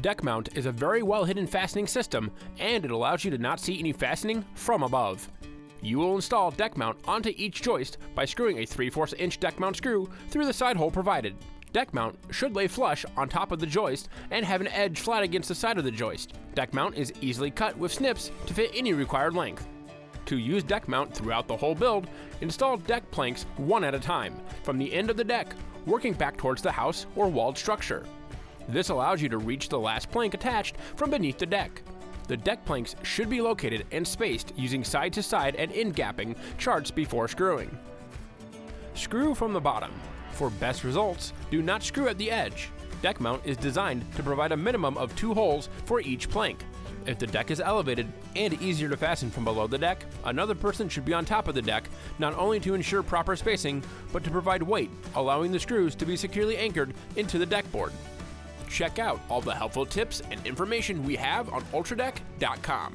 DekMount is a very well hidden fastening system, and it allows you to not see any fastening from above. You will install DekMount onto each joist by screwing a 3/4 inch DekMount screw through the side hole provided. DekMount should lay flush on top of the joist and have an edge flat against the side of the joist. DekMount is easily cut with snips to fit any required length. To use DekMount throughout the whole build, install deck planks one at a time, from the end of the deck, working back towards the house or walled structure. This allows you to reach the last plank attached from beneath the deck. The deck planks should be located and spaced using side-to-side and end-gapping charts before screwing. Screw from the bottom. For best results, do not screw at the edge. DekMount is designed to provide a minimum of 2 holes for each plank. If the deck is elevated and easier to fasten from below the deck, another person should be on top of the deck, not only to ensure proper spacing, but to provide weight, allowing the screws to be securely anchored into the deck board. Check out all the helpful tips and information we have on UltraDeck.com.